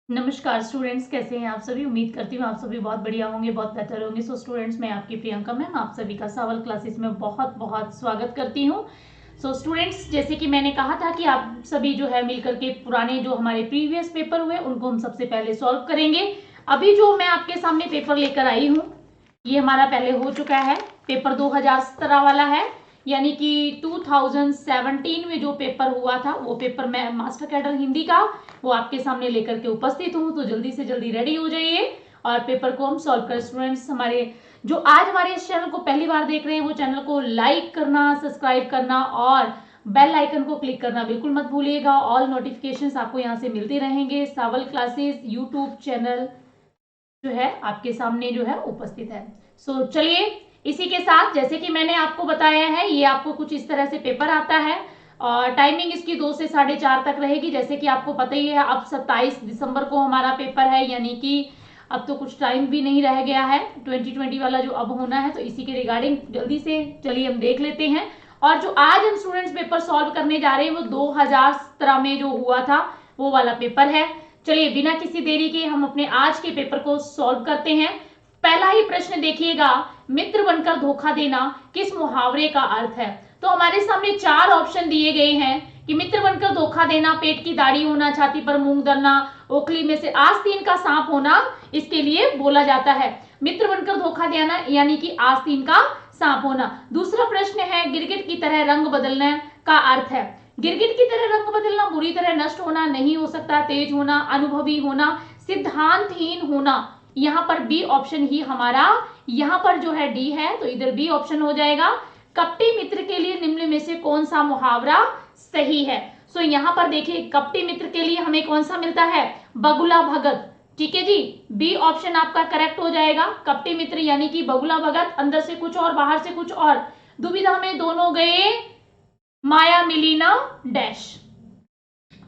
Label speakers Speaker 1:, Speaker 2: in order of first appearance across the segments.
Speaker 1: नमस्कार स्टूडेंट्स, कैसे हैं आप सभी। उम्मीद करती हूँ आप सभी बहुत बढ़िया होंगे, बहुत बेहतर होंगे। सो स्टूडेंट्स, मैं आपकी प्रियंका मैम आप सभी का सावल क्लासेस में बहुत बहुत स्वागत करती हूँ। सो स्टूडेंट्स, जैसे कि मैंने कहा था कि आप सभी जो है मिलकर के पुराने जो हमारे प्रीवियस पेपर हुए उनको हम सबसे पहले सॉल्व करेंगे। अभी जो मैं आपके सामने पेपर लेकर आई हूँ ये हमारा पहले हो चुका है, पेपर 2017 वाला है, यानी कि 2017 में जो पेपर हुआ था वो पेपर मैं मास्टर कैडर हिंदी का वो आपके सामने लेकर के उपस्थित हूँ। तो जल्दी से जल्दी रेडी हो जाइए और पेपर को हम सॉल्व कर। स्टूडेंट्स, हमारे जो आज हमारे इस चैनल को पहली बार देख रहे हैं वो चैनल को लाइक करना, सब्सक्राइब करना और बेल आइकन को क्लिक करना बिल्कुल मत भूलिएगा। ऑल नोटिफिकेशंस आपको यहाँ से मिलते रहेंगे। सावल क्लासेस यूट्यूब चैनल जो है आपके सामने जो है उपस्थित है। सो चलिए, इसी के साथ जैसे कि मैंने आपको बताया है ये आपको कुछ इस तरह से पेपर आता है और टाइमिंग इसकी 2 से 4:30 तक रहेगी। जैसे कि आपको पता ही है अब 27 दिसंबर को हमारा पेपर है, यानी कि अब तो कुछ टाइम भी नहीं रह गया है 2020 वाला जो अब होना है। तो इसी के रिगार्डिंग जल्दी से चलिए हम देख लेते हैं। और जो आज हम स्टूडेंट्स पेपर सॉल्व करने जा रहे हैं वो 2017 में जो हुआ था वो वाला पेपर है। चलिए बिना किसी देरी के हम अपने आज के पेपर को सॉल्व करते हैं। पहला ही प्रश्न देखिएगा, मित्र बनकर धोखा देना किस मुहावरे का अर्थ है। तो हमारे सामने 4 ऑप्शन दिए गए हैं कि मित्र बनकर धोखा देना, पेट की दाढ़ी होना, छाती पर मूंग धरना, ओखली में से आस्तीन का सांप होना, इसके लिए बोला जाता है मित्र बनकर धोखा देना यानी कि आस्तीन का सांप होना। दूसरा प्रश्न है, गिरगिट की तरह रंग बदलने का अर्थ है। गिरगिट की तरह रंग बदलना, बुरी तरह नष्ट होना, नहीं हो सकता, तेज होना, अनुभवी होना, सिद्धांतहीन होना। यहाँ पर बी ऑप्शन ही हमारा, यहाँ पर जो है डी है तो इधर बी ऑप्शन हो जाएगा। कपटी मित्र के लिए निम्न में से कौन सा मुहावरा सही है। सो यहाँ पर देखिए कपटी मित्र के लिए हमें कौन सा मिलता है, बगुला भगत। ठीक है जी, बी ऑप्शन आपका करेक्ट हो जाएगा। कपटी मित्र यानी कि बगुला भगत, अंदर से कुछ और बाहर से कुछ और, दुविधा में दोनों गए माया मिली ना डैश।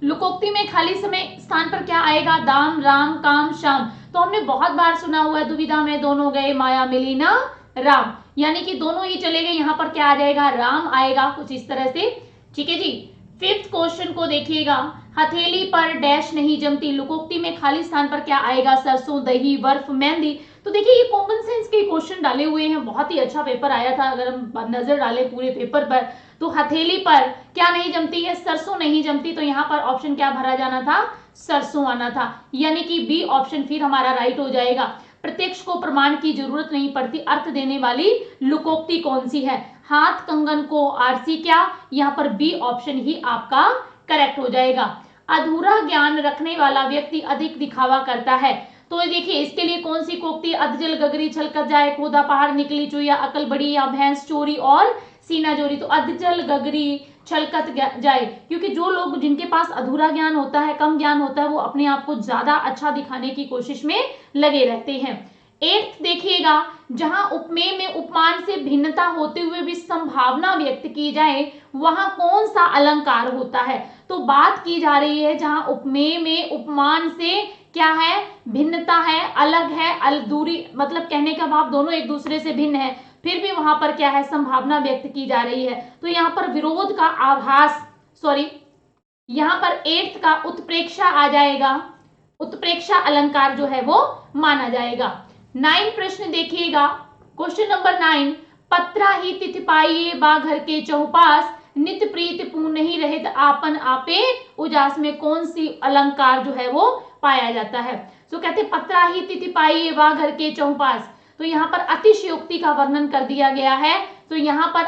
Speaker 1: लुकोक्ति में खाली समय स्थान पर क्या आएगा, दाम राम काम शाम। तो हमने बहुत बार सुना हुआ है, दुविधा में दोनों गए माया मिली ना राम, यानी कि दोनों ही चले गए। यहाँ पर क्या आ जाएगा, राम आएगा, कुछ इस तरह से। ठीक है जी। 5th क्वेश्चन को देखिएगा, हथेली पर डैश नहीं जमती। लुकोक्ति में खाली स्थान पर क्या आएगा, सरसों दही बर्फ मेहंदी। तो देखिए ये कॉमन सेंस के क्वेश्चन डाले हुए हैं, बहुत ही अच्छा पेपर आया था। अगर हम नजर डालें पूरे पेपर पर तो हथेली पर क्या नहीं जमती है, सरसों नहीं जमती। तो यहाँ पर ऑप्शन क्या भरा जाना था, सरसों आना था, यानी कि बी ऑप्शन फिर हमारा राइट हो जाएगा। प्रत्यक्ष को प्रमाण की जरूरत नहीं पड़ती, अर्थ देने वाली लुकोक्ति कौन सी है, हाथ कंगन को आरसी क्या। यहाँ पर बी ऑप्शन ही आपका करेक्ट हो जाएगा। अधूरा ज्ञान रखने वाला व्यक्ति अधिक दिखावा करता है। तो देखिए इसके लिए कौन सी कोक्ति, अधजल गगरी छलकर जाए, खोदा पहाड़ निकली चुया, अकल बड़ी या भैंस चोरी और सीना जोरी। तो अधजल गगरी छलकत जाए, क्योंकि जो लोग जिनके पास अधूरा ज्ञान होता है, कम ज्ञान होता है, वो अपने आप को ज्यादा अच्छा दिखाने की कोशिश में लगे रहते हैं। 8th देखिएगा, जहां उपमेय में उपमान से भिन्नता होते हुए भी संभावना व्यक्त की जाए वहां कौन सा अलंकार होता है। तो बात की जा रही है जहां उपमेय में उपमान से क्या है, भिन्नता है, अलग है, दूरी, मतलब कहने का भाव दोनों एक दूसरे से भिन्न है, फिर भी वहां पर क्या है, संभावना व्यक्त की जा रही है। तो यहाँ पर विरोध का आभास, सॉरी यहाँ पर 8th का उत्प्रेक्षा आ जाएगा, उत्प्रेक्षा अलंकार जो है वो माना जाएगा। 9 प्रश्न देखिएगा, क्वेश्चन नंबर 9, पत्रा ही तिथि पाइये बा घर के चौपास, नित प्रीत पूर्ण नहीं रहत आपन आपे उजास में कौन सी अलंकार जो है वो पाया जाता है। तो कहते पत्रा ही तिथि पाइये बा घर के चौपास, तो यहाँ पर अतिशयोक्ति का वर्णन कर दिया गया है। तो यहाँ पर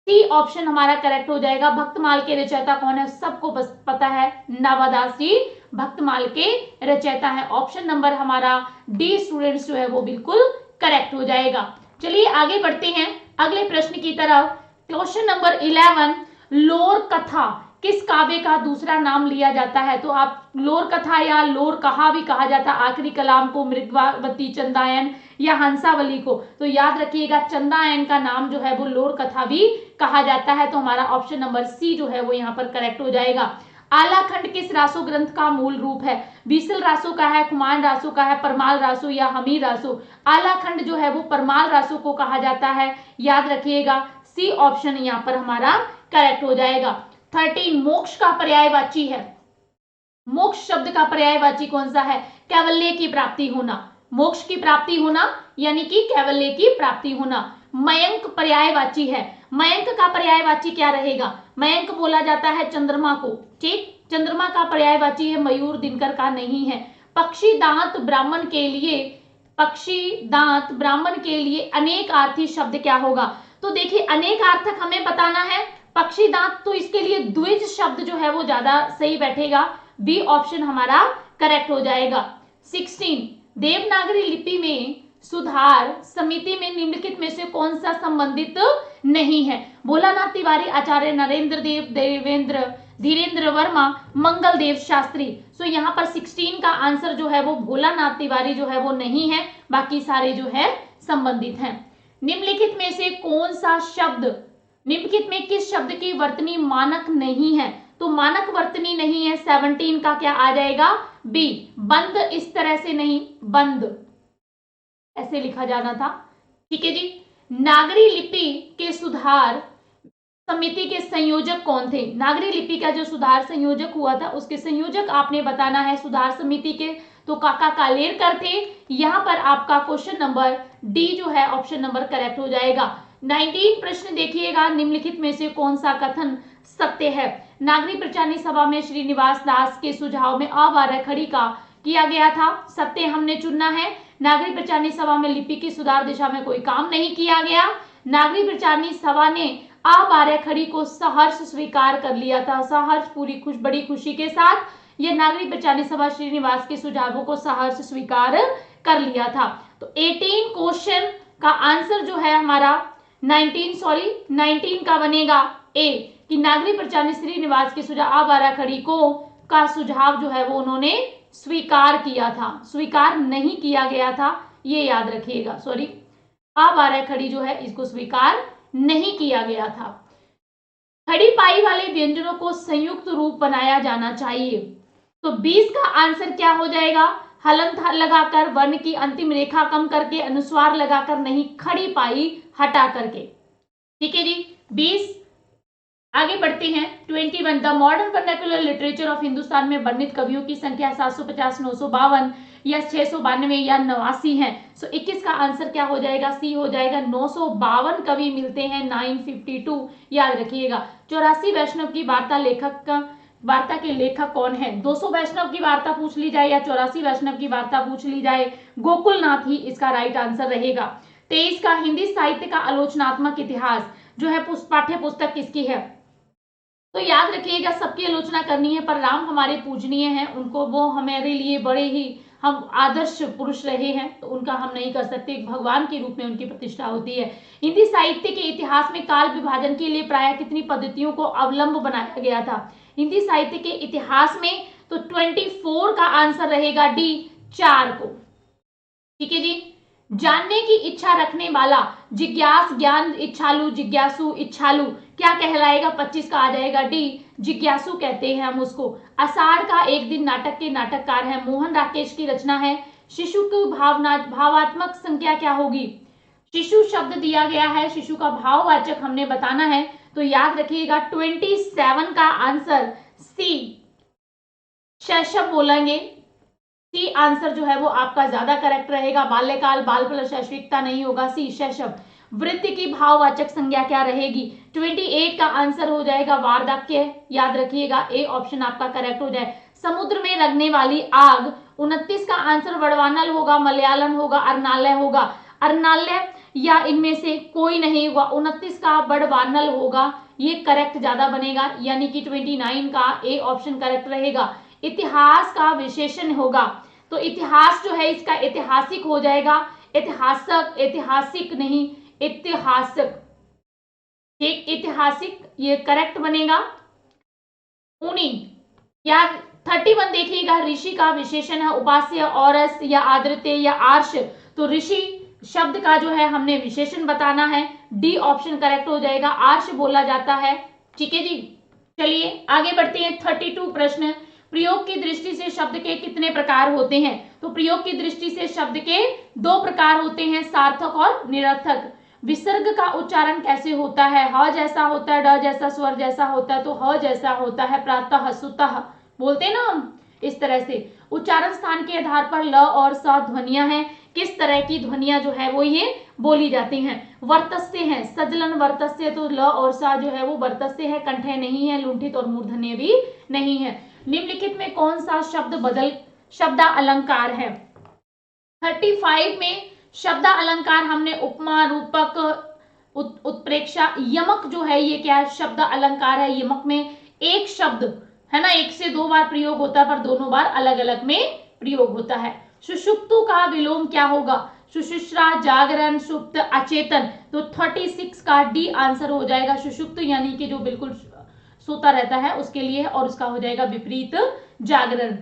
Speaker 1: सी ऑप्शन हमारा करेक्ट हो जाएगा। भक्तमाल के रचयिता कौन है, सबको बस पता है, नवादास जी भक्तमाल के रचयिता है। ऑप्शन नंबर हमारा डी स्टूडेंट्स जो है वो बिल्कुल करेक्ट हो जाएगा। चलिए आगे बढ़ते हैं अगले प्रश्न की तरफ। क्वेश्चन नंबर 11, लोर कथा किस काव्य का दूसरा नाम लिया जाता है। तो आप लोर कथा या लोर कहा भी कहा जाता है आखिरी कलाम को, मृगवावती, चंदायन या हंसावली को। तो याद रखिएगा चंदायन का नाम जो है वो लोर कथा भी कहा जाता है। तो हमारा ऑप्शन नंबर सी जो है वो यहाँ पर करेक्ट हो जाएगा। आलाखंड किस रासो ग्रंथ का मूल रूप है, बीसल रासो का है, कुमान रासो का है, परमाल रासो या हमीर रासो। आलाखंड जो है वो परमाल रासो को कहा जाता है, याद रखिएगा सी ऑप्शन यहाँ पर हमारा करेक्ट हो जाएगा। 13, मोक्ष का पर्यायवाची है। मोक्ष शब्द का पर्यायवाची कौन सा है? कैवल्य की प्राप्ति होना, मोक्ष की प्राप्ति होना यानी कि कैवल्य की प्राप्ति होना। मयंक पर्यायवाची है, मयंक का पर्यायवाची क्या रहेगा? मयंक बोला जाता है चंद्रमा को, ठीक, चंद्रमा का पर्यायवाची है मयूर, दिनकर का नहीं है। पक्षी दांत ब्राह्मण के लिए, पक्षी दांत ब्राह्मण के लिए अनेकार्थी शब्द क्या होगा? तो देखिए अनेकार्थक हमें बताना है, पक्षी दांत, तो इसके लिए द्विज शब्द जो है वो ज्यादा सही बैठेगा, बी ऑप्शन हमारा करेक्ट हो जाएगा। 16 देवनागरी लिपि में सुधार समिति में निम्नलिखित में से कौन सा संबंधित नहीं है? भोलानाथ तिवारी, आचार्य नरेंद्र देव, देवेंद्र, धीरेन्द्र वर्मा, मंगल देव शास्त्री। सो यहाँ पर 16 का आंसर जो है वो भोलानाथ तिवारी जो है वो नहीं है, बाकी सारे जो है संबंधित हैं। निम्नलिखित में से कौन सा शब्द, निम्नलिखित में किस शब्द की वर्तनी मानक नहीं है? तो मानक वर्तनी नहीं है, 17 का क्या आ जाएगा? बी, बंद, इस तरह से नहीं, बंद ऐसे लिखा जाना था, ठीक है जी। नागरी लिपि के सुधार समिति के संयोजक कौन थे? नागरी लिपि का जो सुधार संयोजक हुआ था उसके संयोजक आपने बताना है सुधार समिति के, तो काका कालेरकर थे। यहां पर आपका क्वेश्चन नंबर डी जो है ऑप्शन नंबर करेक्ट हो जाएगा। 19 प्रश्न देखिएगा, निम्नलिखित में से कौन सा कथन सत्य है? नागरी प्रचारणी सभा में श्रीनिवास दास के सुझाव में अबारखड़ी का किया गया था, सत्य हमने चुनना है। नागरी प्रचारणी सभा में लिपि की सुधार दिशा में कोई काम नहीं किया गया। नागरी प्रचारणी सभा ने अबारखड़ी को सहर्ष स्वीकार कर लिया था, सहर्ष, पूरी बड़ी खुशी के साथ यह नागरी प्रचारणी सभा श्रीनिवास के सुझावों को सहर्ष स्वीकार कर लिया था। तो 18 क्वेश्चन का आंसर जो है हमारा 19 का बनेगा ए, कि नागरी प्रचारणी श्रीनिवास के सुझाव अबारखड़ी को का सुझाव जो है वो उन्होंने स्वीकार किया था, स्वीकार नहीं किया गया था, ये याद रखिएगा। सॉरी, अबारखड़ी जो है इसको स्वीकार नहीं किया गया था। खड़ी पाई वाले व्यंजनों को संयुक्त रूप बनाया जाना चाहिए, तो 20 का आंसर क्या हो जाएगा? हलंत लगाकर, वर्ण की अंतिम रेखा कम करके, अनुस्वार लगाकर नहीं, खड़ी पाई हटा करके, ठीक है जी। 20 आगे बढ़ते हैं। 21 the modern vernacular literature of Hindustan में वर्णित कवियों की संख्या 750, 952 या 692 या 89 है। सो 21 का आंसर क्या हो जाएगा? सी हो जाएगा। 952 कवि मिलते हैं, 952 याद रखिएगा। 84 वैष्णव की वार्ता लेखक का, वार्ता के लेखक कौन है? 200 वैष्णव की वार्ता पूछ ली जाए या 84 वैष्णव की वार्ता पूछ ली जाए, गोकुलनाथ ही इसका राइट आंसर रहेगा। 23 का हिंदी साहित्य का आलोचनात्मक इतिहास जो है पाठ्य पुस्तक किसकी है? तो याद रखिएगा सबकी आलोचना करनी है, पर राम हमारे पूजनीय हैं, उनको, वो हमारे लिए बड़े ही हम आदर्श पुरुष रहे हैं, तो उनका हम नहीं कर सकते, भगवान के रूप में उनकी प्रतिष्ठा होती है। हिंदी साहित्य के इतिहास में काल विभाजन के लिए प्रायः कितनी पद्धतियों को अवलंब बनाया गया था? हिंदी साहित्य के इतिहास में तो 24 का आंसर रहेगा डी, 4 को, ठीक है जी। जानने की इच्छा रखने वाला, जिज्ञास, ज्ञान इच्छालु, जिज्ञासु, इच्छालु क्या कहलाएगा? 25 का आ जाएगा डी, जिज्ञासु कहते हैं हम उसको। आषाढ़ का एक दिन नाटक के नाटककार है, मोहन राकेश की रचना है। शिशु की भावना, भावात्मक संख्या क्या होगी? शिशु शब्द दिया गया है, शिशु का भाववाचक हमने बताना है, तो याद रखिएगा 27 का आंसर सी, शैशव बोलेंगे। सी आंसर जो है वो आपका ज्यादा करेक्ट रहेगा। बाल्यकाल, बाल प्लस शैशविकता नहीं होगा, सी शैशव। वृत्ति की भाववाचक संज्ञा क्या रहेगी? 28 का आंसर हो जाएगा वार्धक्य, याद रखिएगा, ए ऑप्शन आपका करेक्ट हो जाए। समुद्र में लगने वाली आग, 29 का आंसर वड़वानल होगा, मलयालम होगा, अर्नालय होगा। अर्नालय या इनमें से कोई नहीं होगा, 29 का बड़वानल होगा, ये करेक्ट ज्यादा बनेगा, यानी कि 29 का ए ऑप्शन करेक्ट रहेगा। इतिहास का विशेषण होगा, तो इतिहास जो है इसका ऐतिहासिक हो जाएगा, ऐतिहासक, ऐतिहासिक नहीं, ऐतिहासिक, ठीक, ऐतिहासिक ये करेक्ट बनेगा। ऊनी या 31 देखिएगा, ऋषि का विशेषण है उपास्य, औरस या आदृत्य या आर्ष, तो ऋषि शब्द का जो है हमने विशेषण बताना है, डी ऑप्शन करेक्ट हो जाएगा, आर्ष बोला जाता है, ठीक है जी। चलिए आगे बढ़ते हैं। 32 प्रश्न, प्रयोग की दृष्टि से शब्द के कितने प्रकार होते हैं? तो प्रयोग की दृष्टि से शब्द के 2 प्रकार होते हैं, सार्थक और निरर्थक। विसर्ग का उच्चारण कैसे होता है? ह जैसा होता है, ड जैसा, स्वर जैसा होता है, तो ह जैसा होता है, प्रातः, सुतः बोलते हैं ना हम, इस तरह से उच्चारण स्थान के आधार पर ल और स ध्वनियां हैं, किस तरह की ध्वनियां जो है वो ये बोली जाती हैं। वर्तस्य है, सजलन वर्तस्य, तो ल और सा जो है वो वर्तस्य है, कंठय नहीं है, लुंठित और मूर्धन्य भी नहीं है। निम्नलिखित में कौन सा शब्द अलंकार है? 35 में शब्द अलंकार हमने उपमा, रूपक, उत्प्रेक्षा, यमक जो है ये क्या है? शब्द अलंकार है। यमक में एक शब्द है ना, एक से दो बार प्रयोग होता है, पर दोनों बार अलग अलग में प्रयोग होता है। सुषुप्तु का विलोम क्या होगा? सुषुप्रा, जागरण, सुप्त, अचेतन। तो 36 का डी आंसर हो जाएगा। सुषुप्त यानी कि जो बिल्कुल सोता रहता है उसके लिए, और उसका हो जाएगा विपरीत जागरण।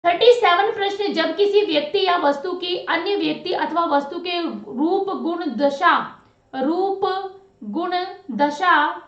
Speaker 1: 37 प्रश्न, जब किसी व्यक्ति या वस्तु की अन्य व्यक्ति अथवा वस्तु के रूप गुण दशा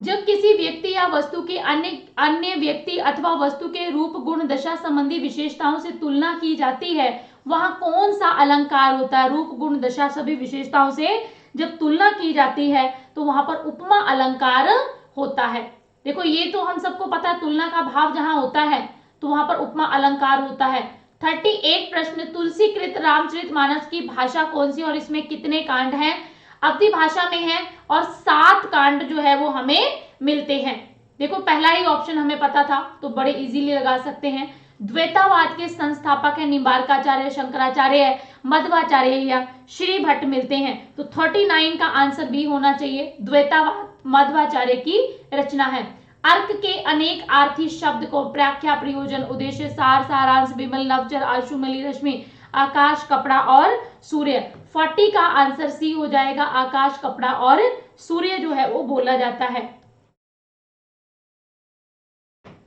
Speaker 1: जब किसी व्यक्ति या वस्तु के अन्य व्यक्ति अथवा वस्तु के रूप गुण दशा संबंधी विशेषताओं से तुलना की जाती है, वहां कौन सा अलंकार होता है? रूप गुण दशा सभी विशेषताओं से जब तुलना की जाती है तो वहां पर उपमा अलंकार होता है। देखो ये तो हम सबको पता है, तुलना का भाव जहां होता है तो वहां पर उपमा अलंकार होता है। 38 प्रश्न, तुलसीकृत रामचरितमानस की भाषा कौन सी और इसमें कितने कांड हैं? अवधी भाषा में है और 7 कांड जो है वो हमें मिलते हैं। देखो पहला ही ऑप्शन हमें पता था तो बड़े इजीली लगा सकते हैं। द्वैतावाद के संस्थापक है निम्बार्काचार्य, शंकराचार्य, मध्वाचार्य या श्री भट्ट मिलते हैं। तो 39 का आंसर भी होना चाहिए। द्वैतावाद मध्वाचार्य की रचना है। अर्क के अनेक आर्थी शब्द को व्याख्या, प्रयोजन, उद्देश्य, सार, सारांश, विमल, नवचर, आशुमली, रश्मि, आकाश, कपड़ा और सूर्य। 40 का आंसर सी हो जाएगा। आकाश, कपड़ा और सूर्य जो है वो बोला जाता है।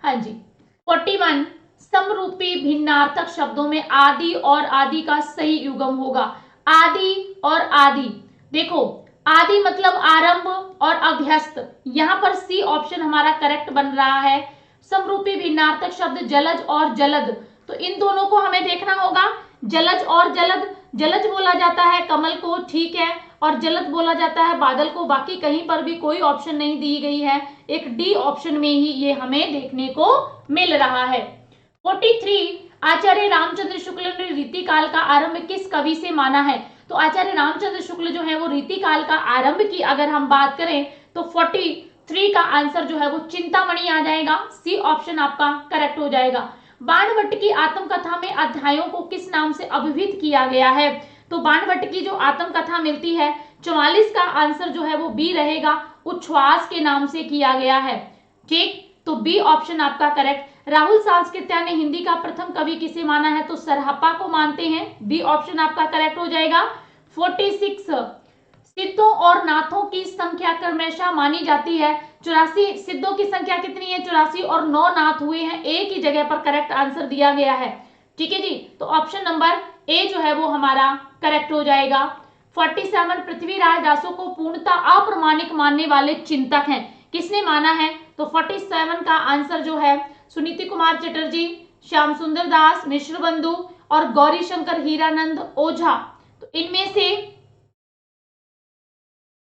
Speaker 1: हाँ जी। 41, समरूपी भिन्नार्थक शब्दों में आदि और आदि का सही युग्म होगा। आदि और आदि, देखो आदि मतलब आरंभ और अभ्यस्त, यहां पर सी ऑप्शन हमारा करेक्ट बन रहा है। समरूपी भिन्नार्थक शब्द जलज और जलद, तो इन दोनों को हमें देखना होगा। जलज और जलद, जलज बोला जाता है कमल को, ठीक है, और जलद बोला जाता है बादल को। बाकी कहीं पर भी कोई ऑप्शन नहीं दी गई है, एक डी ऑप्शन में ही ये हमें देखने को मिल रहा है। 43, आचार्य रामचंद्र शुक्ल ने रीतिकाल का आरंभ किस कवि से माना है? तो आचार्य रामचंद्र शुक्ल जो है वो रीतिकाल का आरंभ की अगर हम बात करें तो 43 का आंसर जो है वो चिंतामणि आ जाएगा। सी ऑप्शन आपका करेक्ट हो जाएगा। बाणभट्ट की आत्मकथा में अध्यायों को किस नाम से अभिहित किया गया है? तो बाणभट्ट की जो आत्मकथा मिलती है 44 का आंसर जो है वो बी रहेगा, उच्छ्वास के नाम से किया गया है। ठीक, तो बी ऑप्शन आपका करेक्ट। राहुल सांस्कृत्या ने हिंदी का प्रथम कवि किसे माना है? तो सरहप्पा को मानते हैं। बी ऑप्शन आपका करेक्ट हो जाएगा। 46, सिद्धों और नाथों की संख्या क्रमशः मानी जाती है। 84 सिद्धों की संख्या कितनी है? 84 और 9 नाथ हुए हैं, एक ही जगह पर करेक्ट आंसर दिया गया है। ठीक है जी, तो ऑप्शन नंबर ए जो है वो हमारा करेक्ट हो जाएगा। 47, पृथ्वीराज दासों को पूर्णतः अप्रमाणिक मानने वाले चिंतक हैं, किसने माना है? तो 47 का आंसर जो है सुनीति कुमार चटर्जी, श्याम सुंदर दास, मिश्र बंधु और गौरी शंकर हीरानंद ओझा। तो इनमें से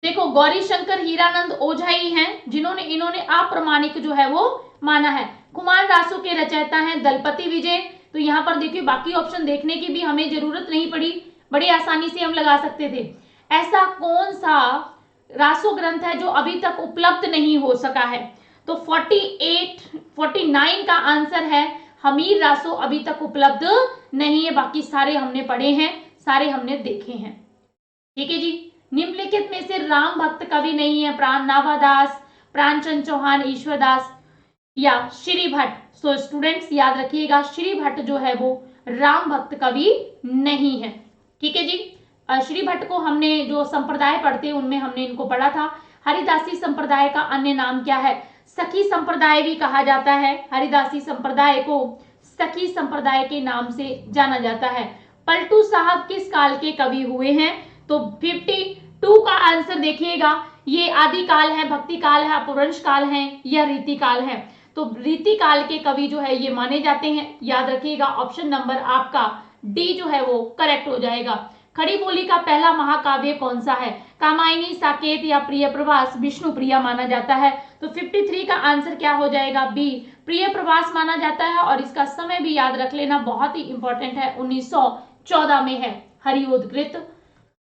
Speaker 1: देखो गौरी शंकर हीरानंद ओझा ही हैं इन्होंने अप्रमाणिक जो है वो माना है। कुमार दासों के रचयिता हैं दलपति विजय। तो यहाँ पर देखिए बाकी ऑप्शन देखने की भी हमें जरूरत नहीं पड़ी, बड़ी आसानी से हम लगा सकते थे। ऐसा कौन सा रासो ग्रंथ है जो अभी तक उपलब्ध नहीं हो सका है? तो 49 का आंसर है हमीर रासो अभी तक उपलब्ध नहीं है, बाकी सारे हमने पढ़े हैं, सारे हमने देखे हैं। ठीक है जी। निम्नलिखित में से राम भक्त कवि नहीं है? प्राण नाभादास, प्राणचंद चौहान, ईश्वर दास या श्री भट्ट। सो स्टूडेंट्स याद रखिएगा श्री भट्ट जो है वो राम भक्त कवि नहीं है। ठीक है जी। श्री भट्ट को हमने जो संप्रदाय पढ़ते हैं उनमें हमने इनको पढ़ा था। हरिदासी संप्रदाय का अन्य नाम क्या है? सखी संप्रदाय भी कहा जाता है। हरिदासी संप्रदाय को सखी संप्रदाय के नाम से जाना जाता है। पलटू साहब किस काल के कवि हुए हैं? तो 52 का आंसर देखिएगा, ये आदि काल है, भक्ति काल है, अपभ्रंश काल है या रीति काल है? तो रीति काल के कवि जो है ये माने जाते हैं। याद रखिएगा ऑप्शन नंबर आपका डी जो है वो करेक्ट हो जाएगा। खड़ी बोली का पहला महाकाव्य कौन सा है? कामायनी, साकेत या प्रिय प्रवास? विष्णु प्रिया माना जाता है। तो 53 का आंसर क्या हो जाएगा? बी, प्रिय प्रवास माना जाता है और इसका समय भी याद रख लेना, बहुत ही इंपॉर्टेंट है, 1914 में है। हरिओदकृत।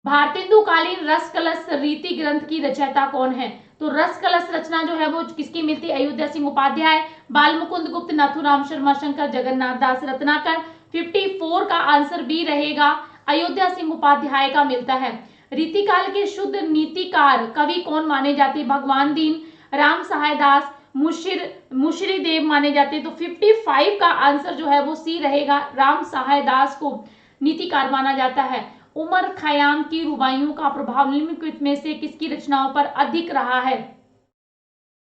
Speaker 1: भारतेंदु कालीन रस कलश रीति ग्रंथ की रचयिता कौन है? तो रस कलश रचना जो है वो किसकी मिलती है? अयोध्या सिंह उपाध्याय, बाल मुकुंद गुप्त, नाथुराम शर्मा शंकर, जगन्नाथ दास रत्नाकर। 54 का आंसर बी रहेगा, अयोध्या सिंह उपाध्याय का मिलता है। रीतिकाल के शुद्ध नीतिकार कवि कौन माने जाते हैं? भगवान दीन, राम सहाय दास, मुशरी देव माने जाते हैं। तो 55 का आंसर जो है वो सी रहेगा, राम सहाय दास को नीतिकार माना जाता है। उमर खयाम की रुबाइयों का प्रभाव निम्नलिखित में से किसकी रचनाओं पर अधिक रहा है?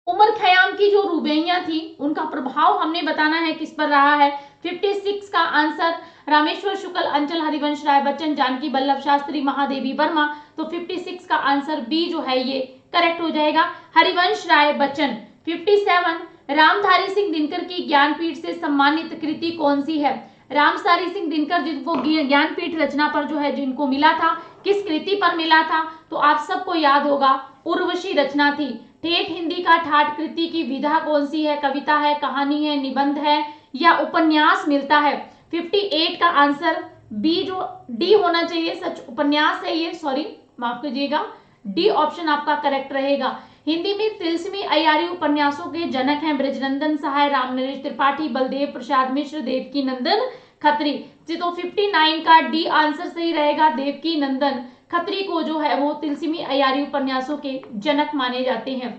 Speaker 1: उमर खयाम की जो रुबाइयां थी उनका प्रभाव हमने बताना है किस पर रहा है। 56 का आंसर रामेश्वर शुक्ल, अंचल हरिवंश राय बच्चन, जानकी वल्लभ शास्त्री, महादेवी वर्मा। तो 56 का आंसर बी जो है ये करेक्ट हो जाएगा, हरिवंश राय बच्चन। 57 रामधारी सिंह दिनकर की ज्ञानपीठ से सम्मानित कृति कौन सी है? रामधारी सिंह दिनकर जिनको ज्ञानपीठ रचना पर जो है जिनको मिला था, किस कृति पर मिला था? तो आप सबको याद होगा उर्वशी रचना थी। ठेठ हिंदी का ठाठ कृति की विधा कौन सी है? कविता है, कहानी है, निबंध है या उपन्यास मिलता है? 58 का आंसर बी जो डी होना चाहिए, सच उपन्यास है ये, सॉरी माफ कीजिएगा, डी ऑप्शन आपका करेक्ट रहेगा। हिंदी में तिलस्मी अय्यारी उपन्यासों के जनक हैं ब्रजनंदन सहाय, रामनरेश त्रिपाठी, बलदेव प्रसाद मिश्र, देवकी नंदन खत्री। तो 59 का डी आंसर सही रहेगा, देवकी नंदन खत्री को जो है वो तिलस्मी अय्यारी उपन्यासों के जनक माने जाते हैं।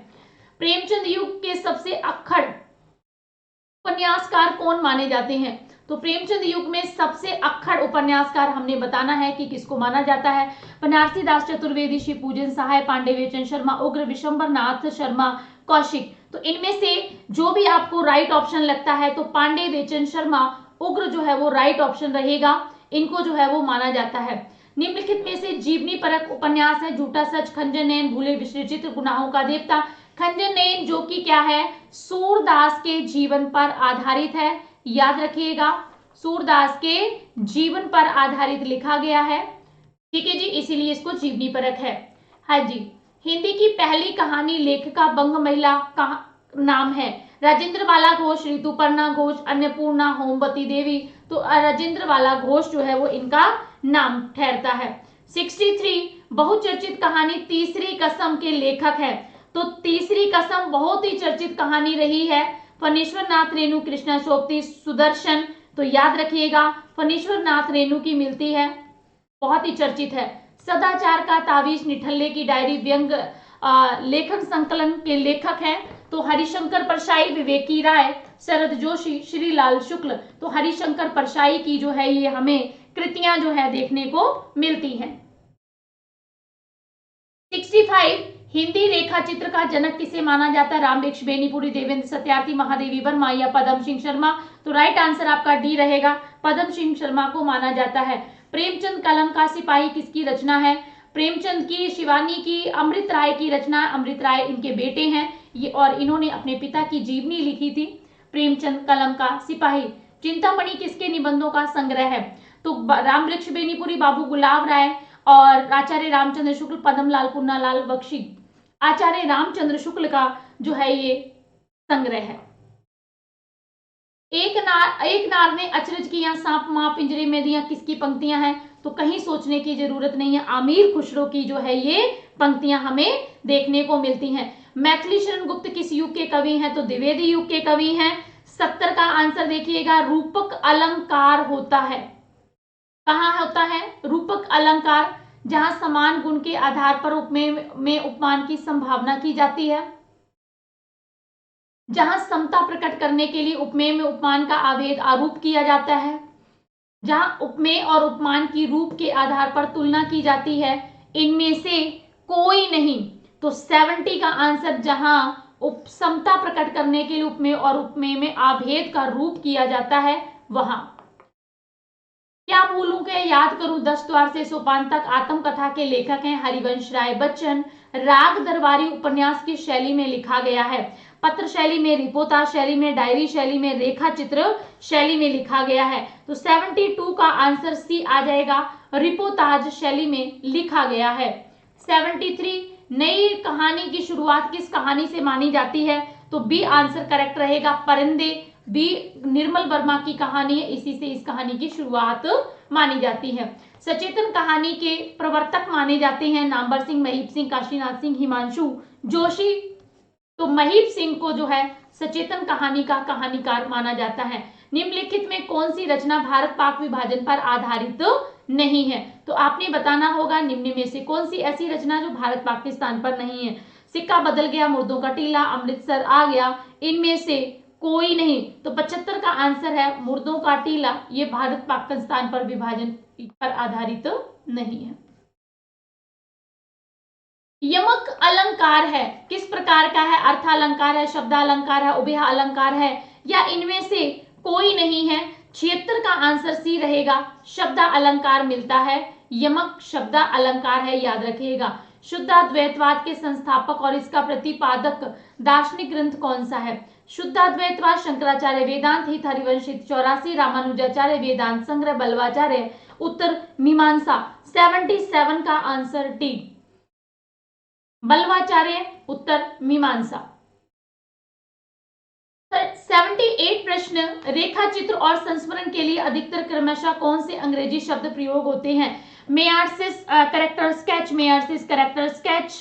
Speaker 1: प्रेमचंद युग के सबसे अक्खड़ उपन्यासकार कौन माने जाते हैं? तो प्रेमचंद युग में सबसे अक्खड़ उपन्यासकार हमने बताना है कि किसको माना जाता है। बनारसी दास चतुर्वेदी, शिवपूजन सहाय, पांडे वेचन शर्मा, उग्र विशंबर नाथ शर्मा, कौशिक। तो इनमें से जो भी आपको राइट ऑप्शन लगता है तो पांडे वेचन शर्मा, उग्र जो है वो राइट ऑप्शन रहेगा, इनको जो है वो माना जाता है। निम्नलिखित में से जीवनी परक उपन्यास है, झूठा सच, खंजर नैन, भूले बिसरे चित्र, गुनाहों का देवता। खंजर नैन जो कि क्या है, सूरदास के जीवन पर आधारित है, याद रखिएगा, सूरदास के जीवन पर आधारित लिखा गया है, ठीक है जी, इसीलिए इसको जीवनी परक है। हाँ जी, हिंदी की पहली कहानी लेखिका बंग महिला का नाम है? राजेंद्र बाला घोष, ऋतुपर्णा घोष, अन्नपूर्णा, होमवती देवी। तो राजेंद्र बाला घोष जो है वो इनका नाम ठहरता है। 63 बहुचर्चित कहानी तीसरी कसम के लेखक है? तो तीसरी कसम बहुत ही चर्चित कहानी रही है, फणीश्वर नाथ रेणु, कृष्णा शोभती, सुदर्शन। तो याद रखिएगा फणीश्वर नाथ रेणु की मिलती है, बहुत ही चर्चित है। सदाचार का तावीज, निठल्ले की डायरी, व्यंग लेखन संकलन के लेखक हैं तो हरिशंकर परशाई, विवेकी राय, शरद जोशी, श्रीलाल शुक्ल। तो हरिशंकर परशाई की जो है ये हमें कृतियां जो है देखने को मिलती हैं। 65 हिंदी रेखा चित्र का जनक किसे माना जाता है? रामवृक्ष बेनीपुरी, देवेंद्र सत्यार्थी, महादेवी वर्मा या पदम सिंह शर्मा। तो राइट आंसर आपका डी रहेगा, पदम सिंह शर्मा को माना जाता है। प्रेमचंद कलम का सिपाही किसकी रचना है? प्रेमचंद की, शिवानी की, अमृत राय की रचना। अमृत राय इनके बेटे हैं ये, और इन्होंने अपने पिता की जीवनी लिखी थी। प्रेमचंद कलम का सिपाही। चिंतामणि किसके निबंधों का संग्रह है? तो रामवृक्ष बेनीपुरी, बाबू गुलाब राय और आचार्य रामचंद्र शुक्ल, पद्मलाल, पुन्नालाल बख्शी। आचार्य रामचंद्र शुक्ल का जो है ये संग्रह है। एक नार ने अचरज किया, सांप मां पिंजरे में दिया, किसकी पंक्तियां हैं? तो कहीं सोचने की जरूरत नहीं है, आमिर खुसरो की जो है ये पंक्तियां हमें देखने को मिलती हैं। मैथिली शरण गुप्त किस युग के कवि हैं? तो द्विवेदी युग के कवि हैं। 70 का आंसर देखिएगा, रूपक अलंकार होता है। कहाँ होता है रूपक अलंकार? जहां समान गुण के आधार पर उपमेय में उपमान की संभावना की जाती है, जहां समता प्रकट करने के लिए उपमेय में उपमान का आभेद आरोप किया जाता है, जहां उपमेय और उपमान की रूप के आधार पर तुलना की जाती है, इनमें से कोई नहीं। तो 70 का आंसर जहां समता प्रकट करने के लिए उपमेय और उपमेय में आभेद का रूप किया जाता है वहां। क्या भूलूं के याद करूं, 10 द्वार से सोपान तक आत्मकथा के लेखक हैं हरिवंश राय बच्चन। राग दरबारी उपन्यास की शैली में लिखा गया है? पत्र शैली में, रिपोर्टाज शैली में, डायरी शैली में, रेखा चित्र शैली में लिखा गया है। तो 72 का आंसर सी आ जाएगा, रिपोर्टाज शैली में लिखा गया है। 73 नई कहानी की शुरुआत किस कहानी से मानी जाती है? तो बी आंसर करेक्ट रहेगा, परिंदे। बी निर्मल वर्मा की कहानी है, इसी से इस कहानी की शुरुआत मानी जाती है। सचेतन कहानी के प्रवर्तक माने जाते हैं नामवर सिंह, महीप सिंह, काशीनाथ सिंह, हिमांशु जोशी। तो महीप सिंह को जो है सचेतन कहानी का कहानीकार माना जाता है। निम्नलिखित में कौन सी रचना भारत पाक विभाजन पर आधारित नहीं है? तो आपने बताना होगा निम्न में से कौन सी ऐसी रचना जो भारत पाकिस्तान पर नहीं है। सिक्का बदल गया, मुर्दों का टीला, अमृतसर आ गया, इनमें से कोई नहीं। तो 75 का आंसर है मुर्दों का टीला, ये भारत पाकिस्तान पर विभाजन पर आधारित नहीं है। यमक अलंकार है, किस प्रकार का है? अर्थालंकार है, शब्दालंकार है, उभय अलंकार है, या इनमें से कोई नहीं है? 76 का आंसर सी रहेगा, शब्दा अलंकार मिलता है। यमक शब्दा अलंकार है, याद रखिएगा। शुद्धाद्वैतवाद के संस्थापक और इसका प्रतिपादक दार्शनिक ग्रंथ कौन सा है? शुद्धाद्वैतवाद शंकराचार्य, वेदांत हित हरिवंश 84, रामानुजाचार्य वेदांत संग्रह, बल्लवाचार्य। उत्तर मीमांसा। 77 का आंसर डी, बल्लवाचार्य, उत्तर मीमांसा। 78 प्रश्न, रेखा चित्र और संस्मरण के लिए अधिकतर क्रमशः कौन से अंग्रेजी शब्द प्रयोग होते हैं? Memoirs character sketch, memoirs character sketch,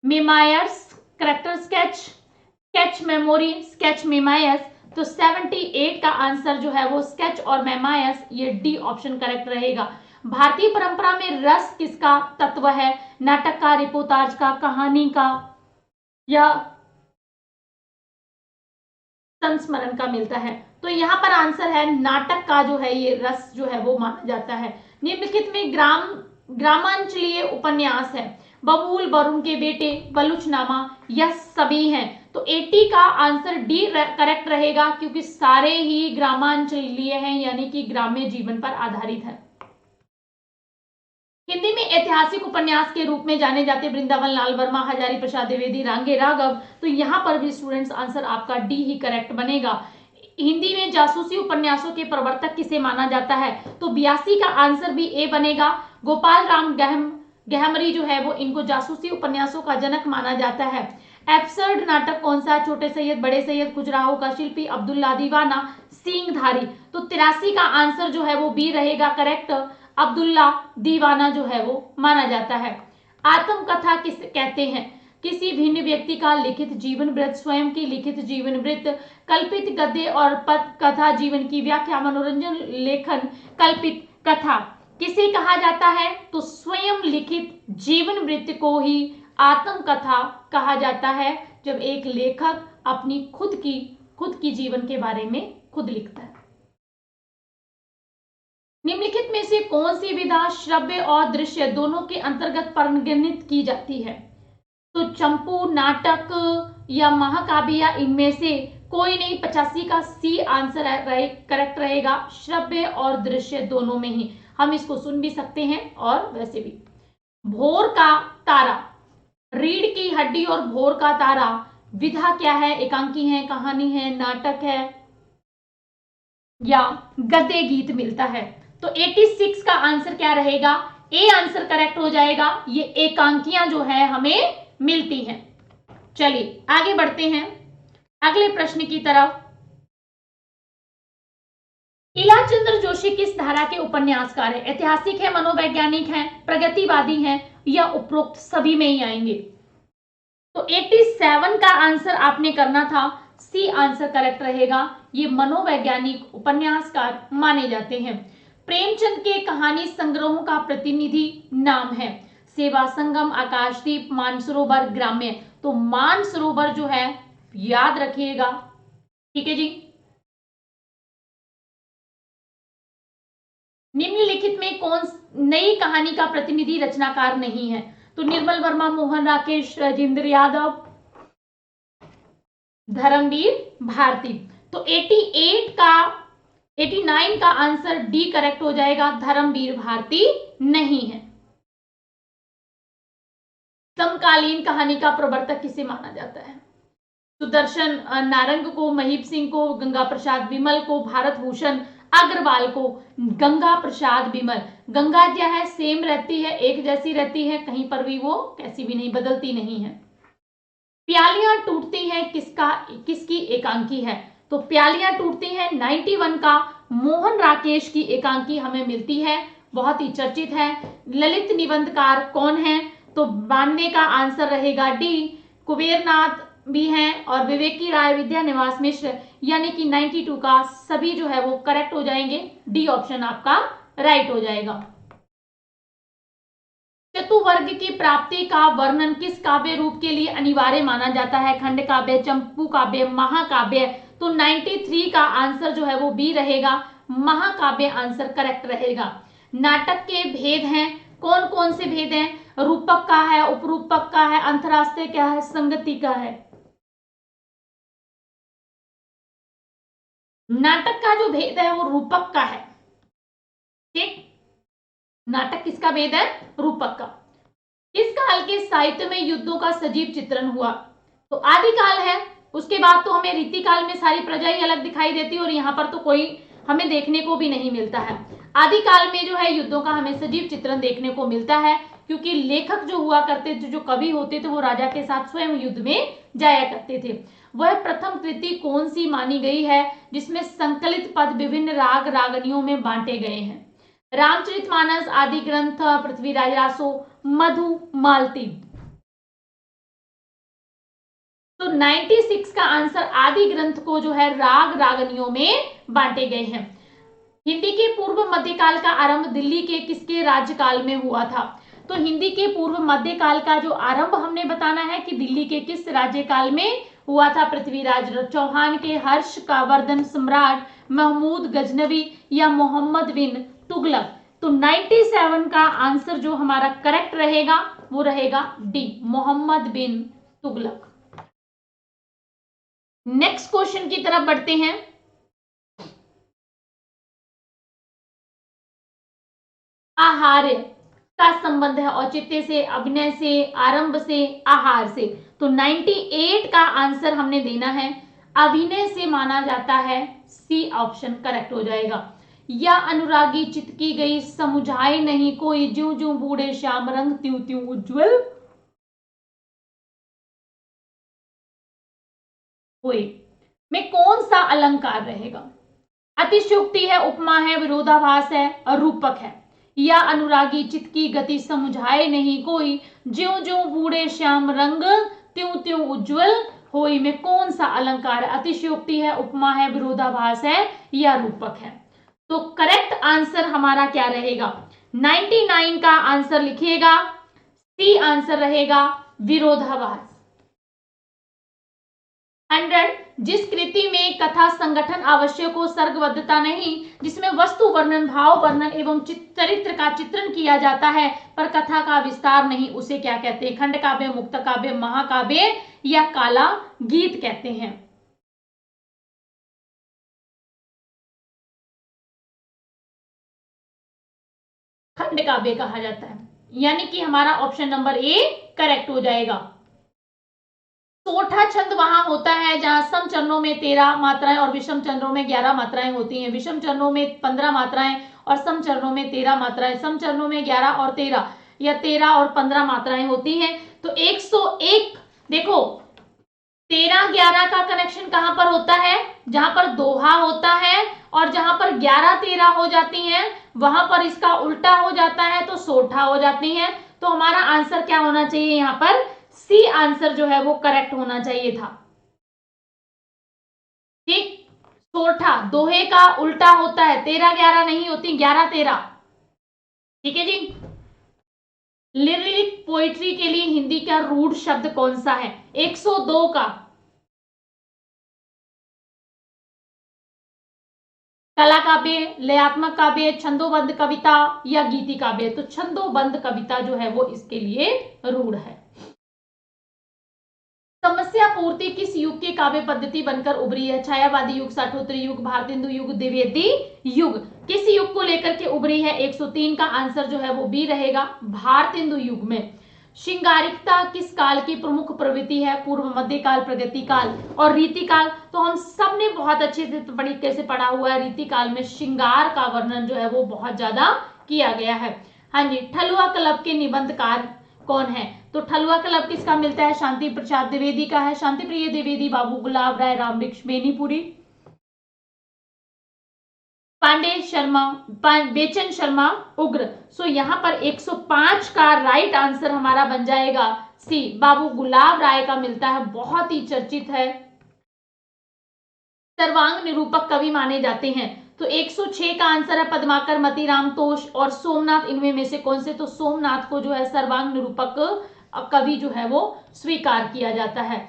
Speaker 1: memoirs character sketch, sketch memory, sketch memoirs. तो 78 का आंसर जो है वो स्केच और मेमायस, ये डी ऑप्शन करेक्ट रहेगा। भारतीय परंपरा में रस किसका तत्व है? नाटक का, रिपोर्टाज का, कहानी का, या संस्मरण का मिलता है? तो यहाँ पर आंसर है नाटक का जो है ये रस जो है वो माना जाता है। निम्नलिखित में ग्रामांचलीय उपन्यास है। बबूल, वरुण के बेटे, बलुचनामा, यह सभी हैं। तो 80 का आंसर डी करेक्ट रहेगा, क्योंकि सारे ही ग्रामांचलीय हैं, यानी कि ग्राम्य जीवन पर आधारित है। हिंदी में ऐतिहासिक उपन्यास के रूप में जाने जाते वृंदावन लाल वर्मा, हजारी प्रसाद द्विवेदी, रांगे राघव। तो यहाँ पर भी स्टूडेंट्स आंसर आपका डी ही करेक्ट बनेगा। हिंदी में जासूसी उपन्यासों के प्रवर्तक किसे माना जाता है? तो 82 का आंसर भी ए बनेगा। गोपाल राम गहमरी जो है वो इनको जासूसी उपन्यासों का जनक माना जाता है। एब्सर्ड नाटक कौन सा? छोटे सैयद, बड़े सैयद, खजुराहो का शिल्पी, अब्दुल्ला दीवाना, सींगधारी। तो 83 का आंसर जो है वो बी रहेगा करेक्ट, अब्दुल्ला दीवाना जो है वो माना जाता है। आत्मकथा किसे कहते हैं? किसी भिन्न व्यक्ति का लिखित जीवन वृत्त, स्वयं की लिखित जीवन वृत्त, कल्पित गद्य और पद कथा, जीवन की व्याख्या, मनोरंजन लेखन, कल्पित कथा। किसे कहा जाता है? तो स्वयं लिखित जीवन वृत्त को ही आत्मकथा कहा जाता है, जब एक लेखक अपनी खुद की जीवन के बारे में खुद लिखता है। निम्नलिखित में से कौन सी विधा श्रव्य और दृश्य दोनों के अंतर्गत परिगणित की जाती है? तो चंपू, नाटक या महाकाव्य, या इनमें से कोई नहीं। 85 का सी आंसर करेक्ट रहेगा, श्रव्य और दृश्य दोनों में ही। हम इसको सुन भी सकते हैं और वैसे भी। भोर का तारा, रीढ़ की हड्डी और भोर का तारा विधा क्या है? एकांकी है, कहानी है, नाटक है, या गद्य गीत मिलता है? तो 86 का आंसर क्या रहेगा? ए आंसर करेक्ट हो जाएगा। ये एकांकियां जो है हमें मिलती हैं। चलिए आगे बढ़ते हैं अगले प्रश्न की तरफ। इलाचंद्र जोशी किस धारा के उपन्यासकार है? ऐतिहासिक है, मनोवैज्ञानिक है, प्रगतिवादी है, या उपरोक्त सभी में ही आएंगे? तो 87 का आंसर आपने करना था, सी आंसर करेक्ट रहेगा। ये मनोवैज्ञानिक उपन्यासकार माने जाते हैं। प्रेमचंद के कहानी संग्रहों का प्रतिनिधि नाम है? सेवा संगम, आकाशदीप, मानसरोवर, ग्राम्य। तो मानसरोवर जो है याद रखिएगा, ठीक है जी। निम्नलिखित में कौन नई कहानी का प्रतिनिधि रचनाकार नहीं है? तो निर्मल वर्मा, मोहन राकेश, राजेंद्र यादव, धर्मवीर भारती। तो 89 का आंसर डी करेक्ट हो जाएगा, धर्मवीर भारती नहीं है। समकालीन कहानी का प्रवर्तक किसे माना जाता है? सुदर्शन नारंग को, महीप सिंह को, गंगा प्रसाद विमल को, भारत भूषण अग्रवाल को। गंगा प्रसाद विमल, गंगा क्या है? सेम रहती है, एक जैसी रहती है, कहीं पर भी वो कैसी भी नहीं, बदलती नहीं है। प्यालियां टूटती हैं किसकी एकांकी है? तो प्यालियां टूटती हैं 91 का मोहन राकेश की एकांकी हमें मिलती है, बहुत ही चर्चित है। ललित निबंधकार कौन है? तो 92 का आंसर रहेगा डी, कुबेरनाथ भी हैं और विवेकी राय, विद्यानिवास मिश्र, यानी कि 92 का सभी जो है वो करेक्ट हो जाएंगे। डी ऑप्शन आपका राइट हो जाएगा। चतुवर्ग की प्राप्ति का वर्णन किस काव्य रूप के लिए अनिवार्य माना जाता है? खंड काव्य, चंपू काव्य, महाकाव्य। तो 93 का आंसर जो है वो बी रहेगा, महाकाव्य आंसर करेक्ट रहेगा। नाटक के भेद हैं, कौन कौन से भेद हैं? रूपक का है, उपरूपक का है, अंतरास्त्र का है, संगति का है। नाटक का जो भेद है वो रूपक का है, ठीक। नाटक किसका भेद है? रूपक का। किस काल के साहित्य में युद्धों का सजीव चित्रण हुआ? तो आदिकाल है, उसके बाद तो हमें रीतिकाल में सारी प्रजा ही अलग दिखाई देती है और यहाँ पर तो कोई हमें देखने को भी नहीं मिलता है। आदिकाल में जो है युद्धों का हमें सजीव चित्रण देखने को मिलता है, क्योंकि लेखक जो हुआ करते थे, जो कवि होते थे, वो राजा के साथ स्वयं युद्ध में जाया करते थे। वह प्रथम कृति कौन सी मानी गई है जिसमें संकलित पद विभिन्न राग रागनियों में बांटे गए हैं? रामचरितमानस, आदि ग्रंथ, पृथ्वीराज रासो, मधु, मालती। तो 96 का आंसर आदि ग्रंथ को जो है राग रागनियों में बांटे गए हैं। हिंदी के पूर्व मध्यकाल का आरंभ दिल्ली के किसके राज्यकाल में हुआ था? तो हिंदी के पूर्व मध्यकाल का जो आरंभ हमने बताना है कि दिल्ली के किस राज्यकाल में हुआ था? पृथ्वीराज चौहान के, हर्ष का वर्धन सम्राट, महमूद गजनवी या मोहम्मद बिन तुगलक। तो 97 का आंसर जो हमारा करेक्ट रहेगा वो रहेगा डी, मोहम्मद बिन तुगलक। नेक्स्ट क्वेश्चन की तरफ बढ़ते हैं। आहार्य का संबंध है औचित्य से, अभिनय से, आरंभ से, आहार से। तो 98 का आंसर हमने देना है, अभिनय से माना जाता है। सी ऑप्शन करेक्ट हो जाएगा। या अनुरागी चित की गई समुझाए नहीं कोई, ज्यों ज्यों बूढ़े श्याम रंग त्यों त्यों उज्ज्वल हुए में कौन सा अलंकार रहेगा? अतिशयोक्ति है, उपमा है, विरोधाभास है और रूपक है। या अनुरागी चित की गति समुझाए नहीं कोई, ज्यों ज्यों बूढ़े श्याम रंग त्यों त्यों उज्ज्वल होई में कौन सा अलंकार है? अतिशयोक्ति है, उपमा है, विरोधाभास है या रूपक है? तो करेक्ट आंसर हमारा क्या रहेगा? 99 का आंसर लिखिएगा, सी आंसर रहेगा विरोधाभास। 100 जिस कृति में कथा संगठन आवश्यक हो, सर्गबद्धता नहीं, जिसमें वस्तु वर्णन, भाव वर्णन एवं चरित्र का चित्रण किया जाता है पर कथा का विस्तार नहीं, उसे क्या कहते हैं? खंड काव्य, मुक्त काव्य, महाकाव्य या काला गीत कहते हैं। खंड काव्य कहा जाता है, यानी कि हमारा ऑप्शन नंबर ए करेक्ट हो जाएगा। चौथा छंद वहां होता है जहां सम चरणों में 13 मात्राएं और विषम चरणों में 11 मात्राएं होती हैं। विषम चरणों में 15 मात्राएं और सम चरणों में 13 मात्राएं, सम चरणों में 11 और 13 या 13 और 15 मात्राएं होती हैं। तो 101 देखो 13-11 का कनेक्शन कहां पर होता है? जहां पर दोहा होता है, और जहां पर 11-13 हो जाती हैं वहां पर इसका उल्टा हो जाता है, तो सोठा हो जाती हैं। तो हमारा आंसर क्या होना चाहिए? यहाँ पर सी आंसर जो है वो करेक्ट होना चाहिए था, ठीक। सोठा दोहे का उल्टा होता है, 13-11 नहीं होती, 11-13, ठीक है जी। लिरिक पोइट्री के लिए हिंदी का रूढ़ शब्द कौन सा है? 102 का कला काव्य, लयात्मक काव्य, छंदोबद्ध कविता या गीति काव्य। तो छंदोबद्ध कविता जो है वो इसके लिए रूढ़ है। समस्या पूर्ति किस युग की काव्य पद्धति बनकर उभरी है? छायावादी युग, साठोत्तरी युग, भारतेंदु युग, द्विवेदी युग। किस युग को लेकर के उभरी है? 103 का आंसर जो है वो बी रहेगा, भारतेंदु युग में। श्रृंगारिकता किस काल की प्रमुख प्रवृत्ति है? पूर्व मध्यकाल, प्रगतिकाल और रीतिकाल। तो हम सब ने बहुत अच्छे से तरीके से पढ़ा हुआ है, रीतिकाल में श्रृंगार का वर्णन जो है वो बहुत ज्यादा किया गया है। हाँ जी। ठलुआ क्लब के निबंधकार कौन है? तो ठलुआ क्लब किसका मिलता है? शांति प्रसाद द्विवेदी का है, शांति प्रिय द्विवेदी, बाबू गुलाब राय, राम वृक्ष बेनीपुरी, पांडे शर्मा, बेचन शर्मा उग्र। सो यहाँ पर 105 का राइट आंसर हमारा बन जाएगा सी, बाबू गुलाब राय का मिलता है, बहुत ही चर्चित है, सर्वांग निरूपक कवि माने जाते हैं। तो 106 का आंसर है पद्माकर, मतीराम तोष और सोमनाथ, इनमें में से कौन से? तो सोमनाथ को जो है सर्वांग निरूपक कवि जो है वो स्वीकार किया जाता है।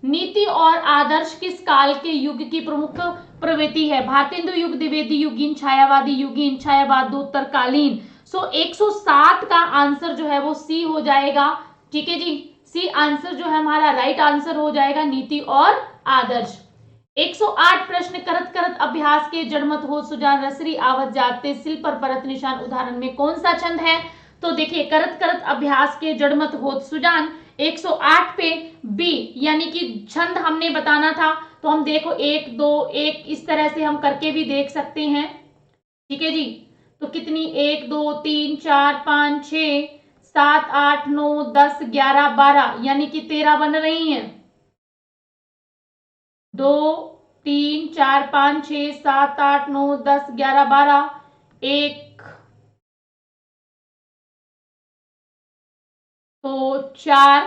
Speaker 1: नीति और आदर्श किस काल के युग की प्रमुख प्रवृत्ति है? भारतेंदु युग, द्विवेदी युगीन, छायावादी युगीन, छायावादोत्तरकालीन। सो 107 का आंसर जो है वो सी हो जाएगा। ठीक है जी, सी आंसर जो है हमारा राइट आंसर हो जाएगा, नीति और आदर्श। 108 प्रश्न, करत करत अभ्यास के जड़मत हो सुजान, रसरी आवत जाते सिल पर परत निशान, उदाहरण में कौन सा छंद है? तो देखिए, करत करत अभ्यास के जड़मत हो सुजान 108 पे बी, यानी कि छंद हमने बताना था। तो हम देखो 1 2 1 इस तरह से हम करके भी देख सकते हैं। ठीक है जी, तो कितनी 1 2 3 4 5 6 7 8 9 10 11 12 यानी कि 13 बन रही हैं। 2 3 4 5 6 7 8 9 10 11 12 1 तो 4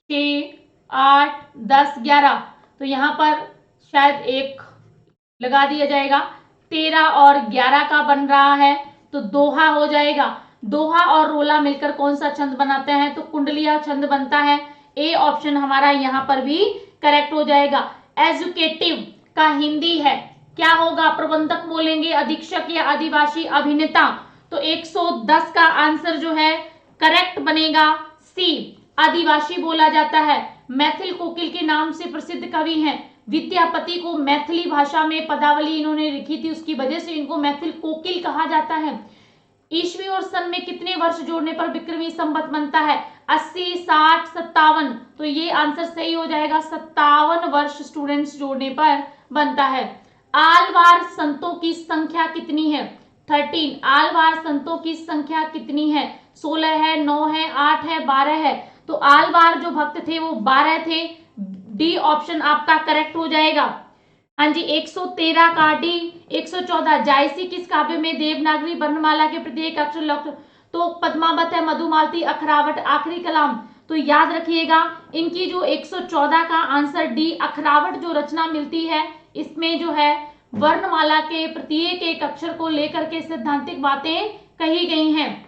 Speaker 1: 6 8 10 11, तो यहां पर शायद 1 लगा दिया जाएगा। 13 और 11 का बन रहा है तो दोहा हो जाएगा। दोहा और रोला मिलकर कौन सा छंद बनाते हैं? तो कुंडलिया छंद बनता है। ए ऑप्शन हमारा यहां पर भी करेक्ट हो जाएगा। एजुकेटिव का हिंदी है क्या होगा? प्रबंधक बोलेंगे, अधीक्षक या आदिवासी अभिनेता। तो 110 का आंसर जो है करेक्ट बनेगा सी, आदिवासी बोला जाता है। मैथिल कोकिल के नाम से प्रसिद्ध कवि हैं। विद्यापति को मैथिली भाषा में पदावली इन्होंने लिखी थी, उसकी वजह से इनको मैथिल कोकिल कहा जाता है। ईस्वी और सन में कितने वर्ष जोड़ने पर विक्रमी संवत बनता है? 80 60 57, तो ये आंसर सही हो जाएगा। 57 वर्ष स्टूडेंट्स जोड़ने पर बनता है। आलवार संतों की संख्या कितनी है? 13। आलवार संतों की संख्या कितनी है? 16 है, 9 है, 8 है, 12 है। तो आलवार जो भक्त थे वो 12 थे। डी ऑप्शन आपका करेक्ट हो जाएगा। हाँ जी, 113 का डी। 114 जायसी किस काव्य में देवनागरी वर्णमाला के प्रत्येक अक्षर लौट? तो पद्मावत है, मधुमालती, अखरावट, आखिरी कलाम। तो याद रखिएगा इनकी जो 114 का आंसर डी, अखरावट जो रचना मिलती है इसमें जो है वर्णमाला के प्रत्येक एक अक्षर को लेकर के सैद्धांतिक बातें कही गई हैं।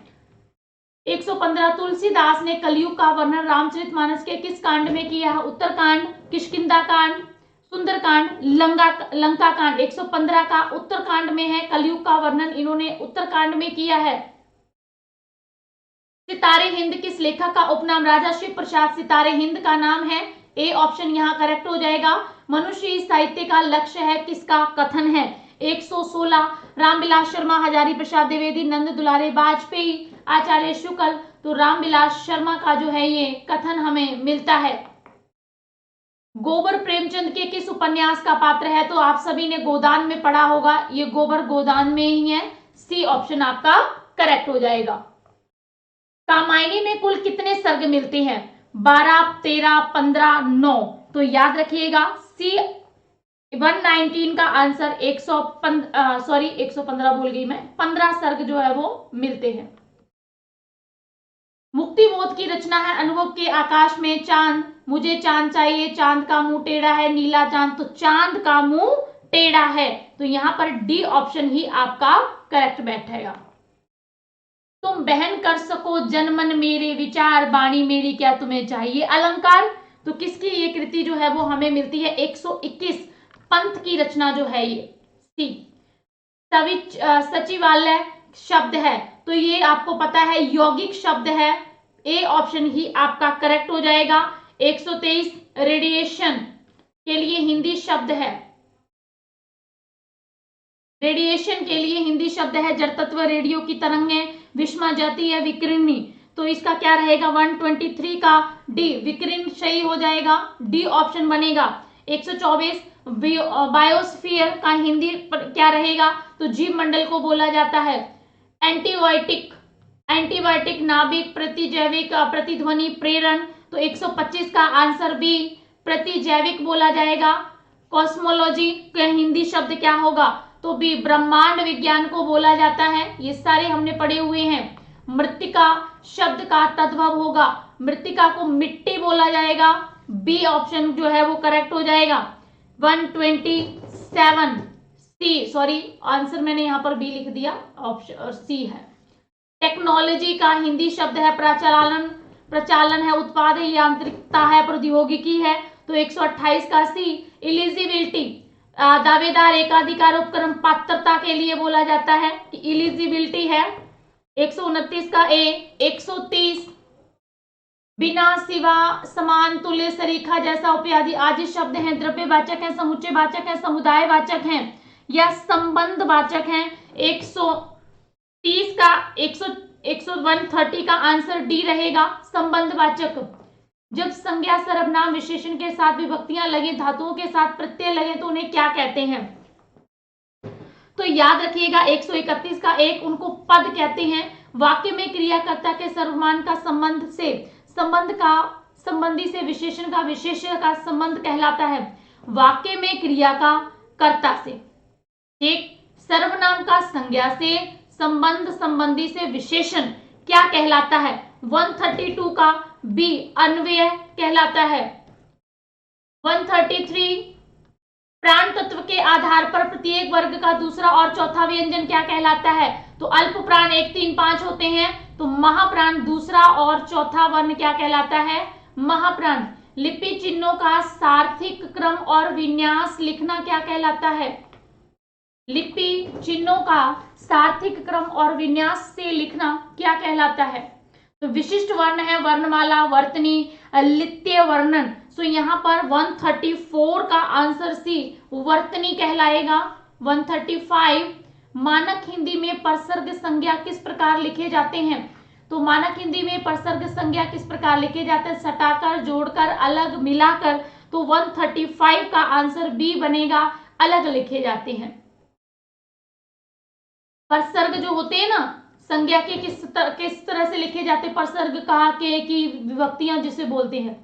Speaker 1: 115 तुलसीदास ने कलयुग का वर्णन रामचरितमानस के किस कांड में किया है? उत्तरकांड, किष्किंधा कांड, सुंदरकांड, लंका कांड। 115 का उत्तरकांड में है, कलयुग का वर्णन इन्होंने उत्तरकांड में किया है। सितारे हिंद किस लेखक का उपनाम? राजा शिव प्रसाद सितारे हिंद का नाम है। ए ऑप्शन यहां करेक्ट हो जाएगा। मनुष्य साहित्य का लक्ष्य है किसका कथन है? 116 रामविलास शर्मा, हजारी प्रसाद द्विवेदी, नंद दुलारे वाजपेयी, आचार्य शुक्ल। तो रामविलास शर्मा का जो है ये कथन हमें मिलता है। गोबर प्रेमचंद के किस उपन्यास का पात्र है? तो आप सभी ने गोदान में पढ़ा होगा, ये गोबर गोदान में ही है। सी ऑप्शन आपका करेक्ट हो जाएगा। कामायनी में कुल कितने सर्ग मिलते हैं? 12 13 15 9। तो याद रखिएगा सी 119 का आंसर 115 भूल गई मैं, 15 सर्ग जो है वो मिलते हैं। मुक्ति बोध की रचना है अनुभव के आकाश में चांद, मुझे चांद चाहिए, चांद का मुंह टेढ़ा है, नीला चांद। तो चांद का मुंह टेढ़ा है, तो यहां पर डी ऑप्शन ही आपका करेक्ट बैठेगा। तुम बहन कर सको जनमन मेरे विचार, बाणी मेरी क्या तुम्हें चाहिए? अलंकार। तो किसकी ये कृति जो है वो हमें मिलती है? 121 पंत की रचना जो है ये। सी सचिवालय शब्द है, तो ये आपको पता है यौगिक शब्द है। ए ऑप्शन ही आपका करेक्ट हो जाएगा। 123 रेडिएशन के लिए हिंदी शब्द है, रेडिएशन के लिए हिंदी शब्द है जड़तत्व, रेडियो की तरंगें, विषमा जाती है, विकिरणी। तो इसका क्या रहेगा? 123 का डी विकिरण सही हो जाएगा, डी ऑप्शन बनेगा। 124 बायोस्फीयर का हिंदी क्या रहेगा? तो जीव मंडल को बोला जाता है। एंटीबायोटिक एंटीबायोटिक, नाभिक, प्रतिजैविक, प्रतिध्वनि, प्रेरण। तो 125 का आंसर बी प्रतिजैविक बोला जाएगा। कॉस्मोलॉजी का हिंदी शब्द क्या होगा? तो बी ब्रह्मांड विज्ञान को बोला जाता है। ये सारे हमने पढ़े हुए हैं। मृत्तिका शब्द का तद्भव होगा, मृत्तिका को मिट्टी बोला जाएगा। बी ऑप्शन जो है वो करेक्ट हो जाएगा। 127 सी, सॉरी आंसर मैंने यहां पर बी लिख दिया, ऑप्शन सी है। टेक्नोलॉजी का हिंदी शब्द है प्रचालन, प्रचालन है, उत्पाद है, यांत्रिकता है, प्रौद्योगिकी है। तो 128 का सी इलिजिबिलिटी, दावेदार, एकाधिकार, उपक्रम, पात्रता के लिए बोला जाता है कि इलिजिबिलिटी है। 129 का ए। 130 बिना, सिवा, समान, तुल्य, सरीखा, जैसा, उपयादि आदि शब्द हैं द्रव्यवाचक हैं, समुच्चयवाचक हैं, समुदायवाचक हैं या संबंधवाचक हैं। 130 का 130 का आंसर डी रहेगा, संबंधवाचक। जब संज्ञा, सर्वनाम, विशेषण के साथ विभक्तियां लगे, धातुओं के साथ प्रत्यय लगे तो उन्हें क्या कहते हैं? तो याद रखिएगा 131 का एक, उनको पद कहते हैं। वाक्य में क्रियाकर्ता के सर्वनाम का संबंध से, संबंध का संबंधी से, विशेषण का विशेष्य का संबंध कहलाता है। वाक्य में क्रिया का कर्ता से, एक सर्वनाम का संज्ञा से, संबंध संबंधी से, विशेषण क्या कहलाता है? 132 का बी अन्वय कहलाता है। 133 प्राण तत्व के आधार पर प्रत्येक वर्ग का दूसरा और चौथा व्यंजन क्या कहलाता है? तो अल्प प्राण 1, 3, 5 होते हैं, तो महाप्राण दूसरा और चौथा वर्ण क्या कहलाता है? महाप्राण। लिपि चिन्हों का सार्थिक क्रम और विन्यास लिखना क्या कहलाता है? लिपि चिन्हों का सार्थिक क्रम और विन्यास से लिखना क्या कहलाता है? तो विशिष्ट वर्ण है वर्णमाला, वर्तनी, लित्य वर्णन। सो यहाँ पर 134 का आंसर सी वर्तनी कहलाएगा। 135 मानक हिंदी में परसर्ग संज्ञा किस प्रकार लिखे जाते हैं? तो मानक हिंदी में परसर्ग संज्ञा किस प्रकार लिखे जाते हैं? सटाकर, जोड़कर, अलग, मिलाकर। तो 135 का आंसर बी बनेगा, अलग लिखे जाते हैं। परसर्ग जो होते हैं ना, संज्ञा के किस तरह से लिखे जाते? परसर्ग कहा के की विभक्तियां जिसे बोलते हैं।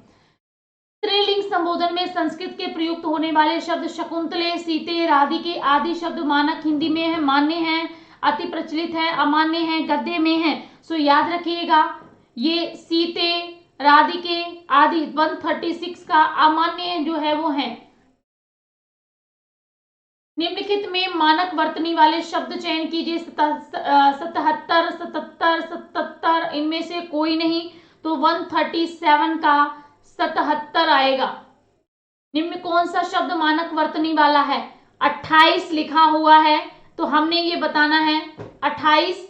Speaker 1: स्त्रीलिंग संबोधन में संस्कृत के प्रयुक्त होने वाले शब्द शकुंतले, सीते, राधिके आदि शब्द मानक हिंदी में है, मान्य है, अति प्रचलित है, अमान्य है, गद्य में है। सो याद रखिएगा ये सीते, राधिके आदि 136 का अमान्य जो है वो है। निम्नलिखित में मानक वर्तनी वाले शब्द चयन कीजिए। 77, 77, 77 इनमें से कोई नहीं, तो 137 का 77 आएगा। निम्न कौन सा शब्द मानक वर्तनी वाला है? 28 लिखा हुआ है, तो हमने ये बताना है 28,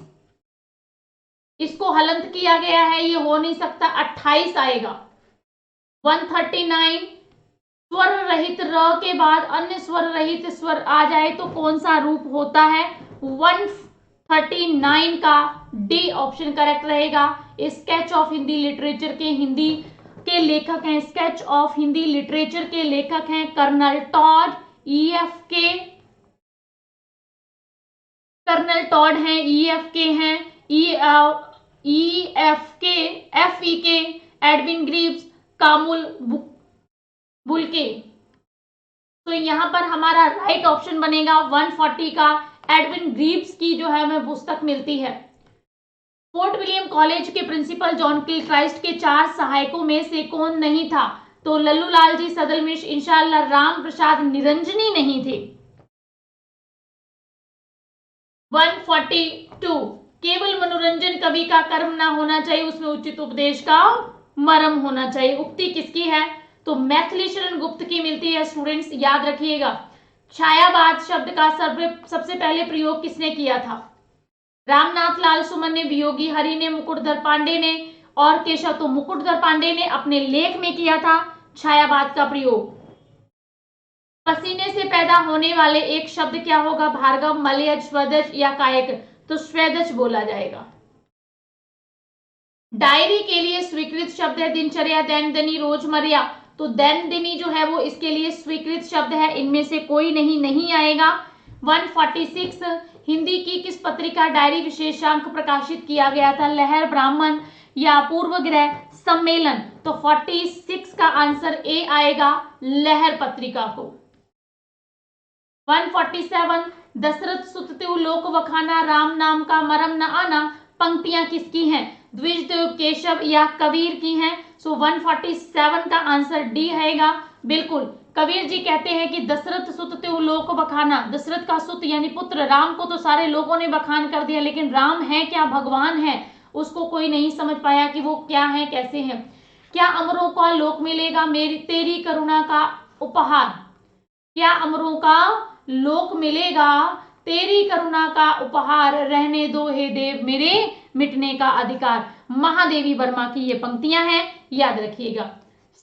Speaker 1: इसको हलंत किया गया है, ये हो नहीं सकता, 28 आएगा। 139 स्वर रहित र के बाद अन्य स्वर रहित स्वर आ जाए तो कौन सा रूप होता है? 139 का डी ऑप्शन करेक्ट रहेगा। स्केच ऑफ हिंदी लिटरेचर के हिंदी के लेखक हैं, स्केच ऑफ हिंदी लिटरेचर के लेखक हैं Colonel Tod, EFK, Colonel Tod हैं, EFK हैं, EFK, FEK, Edwin Greaves, Camille Bulcke. तो यहां पर हमारा राइट ऑप्शन बनेगा 140 का एडविन ग्रीव्स की जो है हमें पुस्तक मिलती है। फोर्ट विलियम कॉलेज के प्रिंसिपल जॉन किलक्राइस्ट के 4 सहायकों में से कौन नहीं था? तो लल्लूलाल जी सदलमिश, इंशाअल्लाह राम प्रसाद निरंजनी नहीं थे। 142 केवल मनोरंजन कवि का कर्म ना होना चाहिए, उसमें उचित उपदेश का मर्म होना चाहिए। उक्ति किसकी है? तो मैथिली शरण गुप्त की मिलती है। स्टूडेंट्स याद रखिएगा छायावाद शब्द का सबसे पहले प्रयोग किसने किया था? रामनाथ लाल सुमन ने, वियोगी हरि ने, मुकुटधर पांडे ने और केशव। तो मुकुटधर पांडे ने अपने लेख में किया था छायावाद का प्रयोग। पसीने से पैदा होने वाले एक शब्द क्या होगा? भार्गव, मलयज, स्वदज या कायक? तो स्वेदज बोला जाएगा। डायरी के लिए स्वीकृत शब्द है दिनचर्या, दैनंदिनी, रोजमर्रा। तो दैनंदिनी जो है वो इसके लिए स्वीकृत शब्द है, इनमें से कोई नहीं आएगा। 146 हिंदी की किस पत्रिका डायरी विशेषांक प्रकाशित किया गया था? लहर, ब्राह्मण या पूर्वग्रह, सम्मेलन? तो 46 का आंसर ए आएगा, लहर पत्रिका को। 147, दशरथ सुतत्यु लोक वखाना, राम नाम का मरम न आना, पंक्तियां किसकी हैं? द्विजदेव, केशव या कबीर की हैं? सो 147 का आंसर डी आएगा। बिल्कुल, कबीर जी कहते हैं कि दशरथ सुतत्यु लोक बखाना, दशरथ का सुत यानी पुत्र राम को तो सारे लोगों ने बखान कर दिया, लेकिन राम है क्या, भगवान है, उसको कोई नहीं समझ पाया कि वो क्या है, कैसे हैं। क्या अमरों का लोक मिलेगा मेरी तेरी करुणा का उपहार? क्या अमरों का लोक मिलेगा तेरी करुणा का उपहार? रहने दो हे देव मेरे मिटने का अधिकार। महादेवी वर्मा की ये पंक्तियां हैं, याद रखिएगा।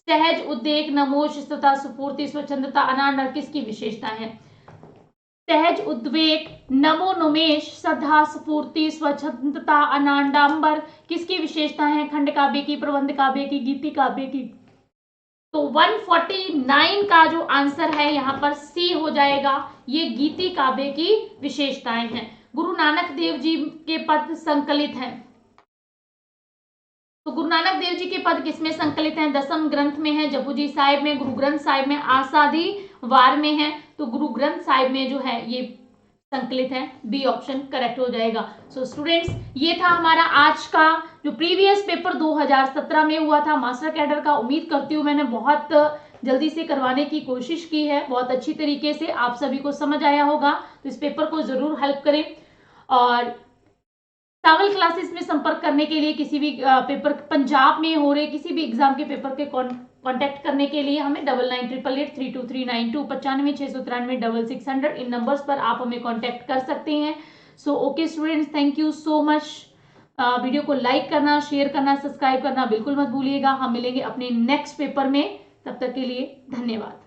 Speaker 1: सहज, उद्वेग, नमोश तथा स्फूर्ति, स्वच्छंदता, अनाडर किसकी विशेषता है? सहज, उद्वेग, नमो, नमेश, श्रद्धा, स्फूर्ति, स्वच्छंदता, अनाडांबर किसकी विशेषता है? खंड काव्य की, प्रबंध काव्य की, गीति काव्य की? तो 149 का जो आंसर है यहाँ पर सी हो जाएगा, ये गीति काव्य की विशेषताएं हैं। गुरु नानक देव जी के पद संकलित हैं, तो गुरु नानक देव जी के पद किसमें संकलित हैं? दसम ग्रंथ में है, जपुजी साहिब में, गुरु ग्रंथ साहिब में, आसादी वार में है। तो गुरु ग्रंथ साहिब में जो है ये संकलित है, बी ऑप्शन करेक्ट हो जाएगा। सो स्टूडेंट्स, ये था हमारा आज का जो प्रीवियस पेपर 2017 में हुआ था मास्टर कैडर का। उम्मीद करती हूँ मैंने बहुत जल्दी से करवाने की कोशिश की है, बहुत अच्छी तरीके से आप सभी को समझ आया होगा। तो इस पेपर को जरूर हेल्प करें, और सावल क्लासेस में संपर्क करने के लिए, किसी भी पेपर पंजाब में हो रहे किसी भी एग्जाम के पेपर के कांटेक्ट करने के लिए हमें 9988832392 9563963600 इन नंबर्स पर आप हमें कांटेक्ट कर सकते हैं। So okay students, thank you so much. Video को लाइक करना, शेयर करना, सब्सक्राइब करना बिल्कुल मत भूलिएगा। हम मिलेंगे अपने नेक्स्ट पेपर में, तब तक के लिए धन्यवाद।